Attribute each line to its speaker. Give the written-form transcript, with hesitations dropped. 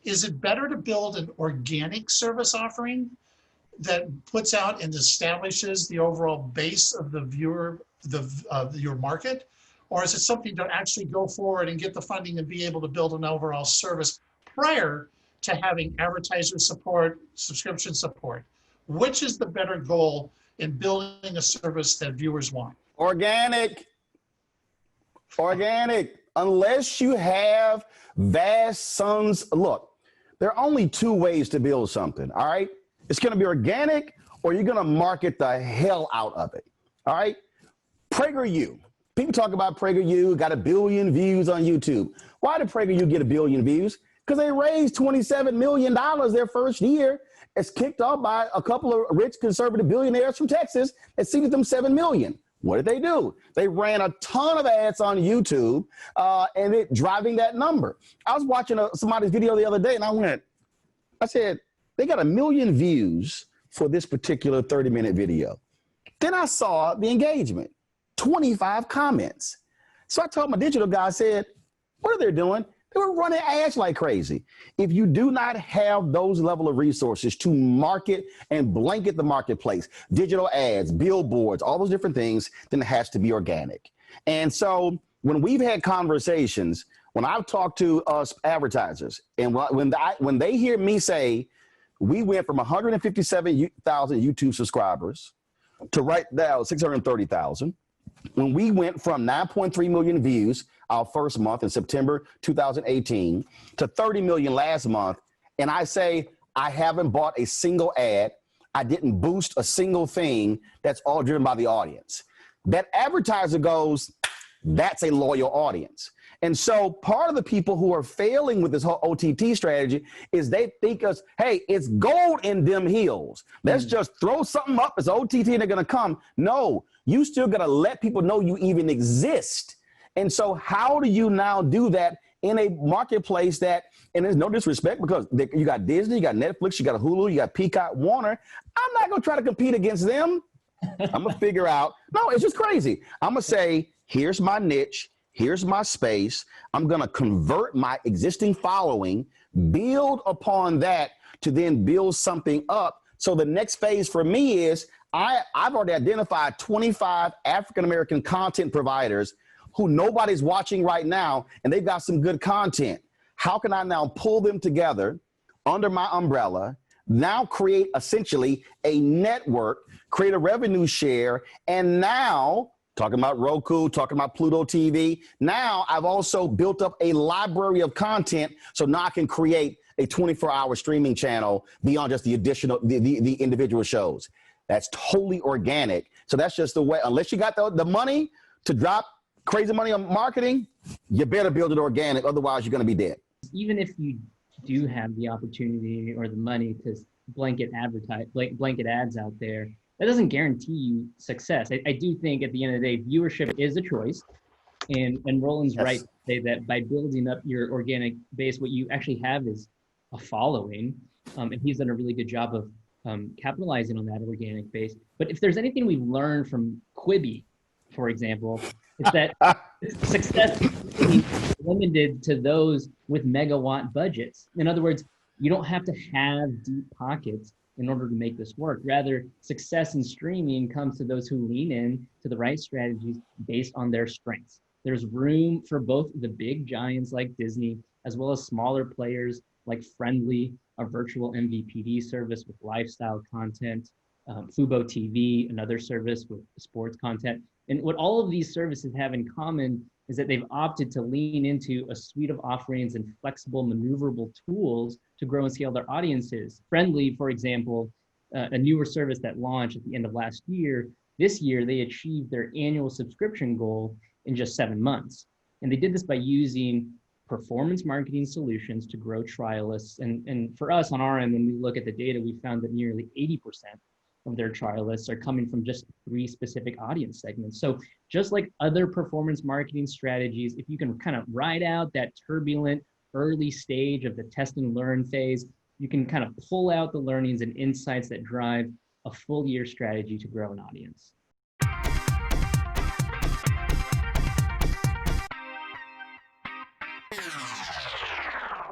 Speaker 1: Is it better to build an organic service offering that puts out and establishes the overall base of the viewer, your market? Or is it something to actually go forward and get the funding and be able to build an overall service prior to having advertiser support, subscription support? Which is the better goal in building a service that viewers want?
Speaker 2: Organic. Organic. Unless you have vast sums. Look, there are only two ways to build something, all right? It's going to be organic, or you're going to market the hell out of it, all right? PragerU. People talk about PragerU, got 1 billion views on YouTube. Why did PragerU get 1 billion views? Because they raised $27 million their first year. It's kicked off by a couple of rich conservative billionaires from Texas that seeded them $7 million. What did they do? They ran a ton of ads on YouTube and it driving that number. I was watching somebody's video the other day and I said, they got 1 million views for this particular 30-minute video. Then I saw the engagement, 25 comments. So I told my digital guy, I said, what are they doing? They were running ads like crazy. If you do not have those level of resources to market and blanket the marketplace, digital ads, billboards, all those different things, then it has to be organic. And so when we've had conversations, when I've talked to us advertisers, and when they hear me say, we went from 157,000 YouTube subscribers to right now 630,000. When we went from 9.3 million views our first month in September 2018 to 30 million last month, and I say I haven't bought a single ad, I didn't boost a single thing, that's all driven by the audience. That advertiser goes, that's a loyal audience. And so part of the people who are failing with this whole OTT strategy is they think us, hey, it's gold in them hills. Let's just throw something up, it's OTT and they're gonna come. No, you still gotta let people know you even exist. And so how do you now do that in a marketplace that, and there's no disrespect because you got Disney, you got Netflix, you got Hulu, you got Peacock, Warner. I'm not gonna try to compete against them. I'm gonna figure out, no, it's just crazy. I'm gonna say, here's my niche, here's my space. I'm gonna convert my existing following, build upon that to then build something up. So the next phase for me is I've already identified 25 African-American content providers who nobody's watching right now, and they've got some good content. How can I now pull them together under my umbrella, now create essentially a network, create a revenue share, and now, talking about Roku, talking about Pluto TV. Now I've also built up a library of content, so now I can create a 24-hour streaming channel beyond just the additional, the individual shows. That's totally organic. So that's just the way, unless you got the money to drop crazy money on marketing, you better build it organic, otherwise you're gonna be dead.
Speaker 3: Even if you do have the opportunity or the money to blanket ads out there, that doesn't guarantee you success. I do think at the end of the day, viewership is a choice. And Roland's right to say that by building up your organic base, what you actually have is a following. And he's done a really good job of capitalizing on that organic base. But if there's anything we've learned from Quibi, for example, it's that success is limited to those with megawatt budgets. In other words, you don't have to have deep pockets in order to make this work. Rather, success in streaming comes to those who lean in to the right strategies based on their strengths. There's room for both the big giants like Disney, as well as smaller players like Friendly, a virtual MVPD service with lifestyle content, Fubo TV, another service with sports content. And what all of these services have in common is that they've opted to lean into a suite of offerings and flexible, maneuverable tools to grow and scale their audiences. Friendly, for example, a newer service that launched at the end of last year, this year they achieved their annual subscription goal in just 7 months. And they did this by using performance marketing solutions to grow trialists. And for us on our end, when we look at the data, we found that nearly 80% of their trialists are coming from just 3 specific audience segments. So just like other performance marketing strategies, if you can kind of ride out that turbulent early stage of the test and learn phase, you can kind of pull out the learnings and insights that drive a full year strategy to grow an audience.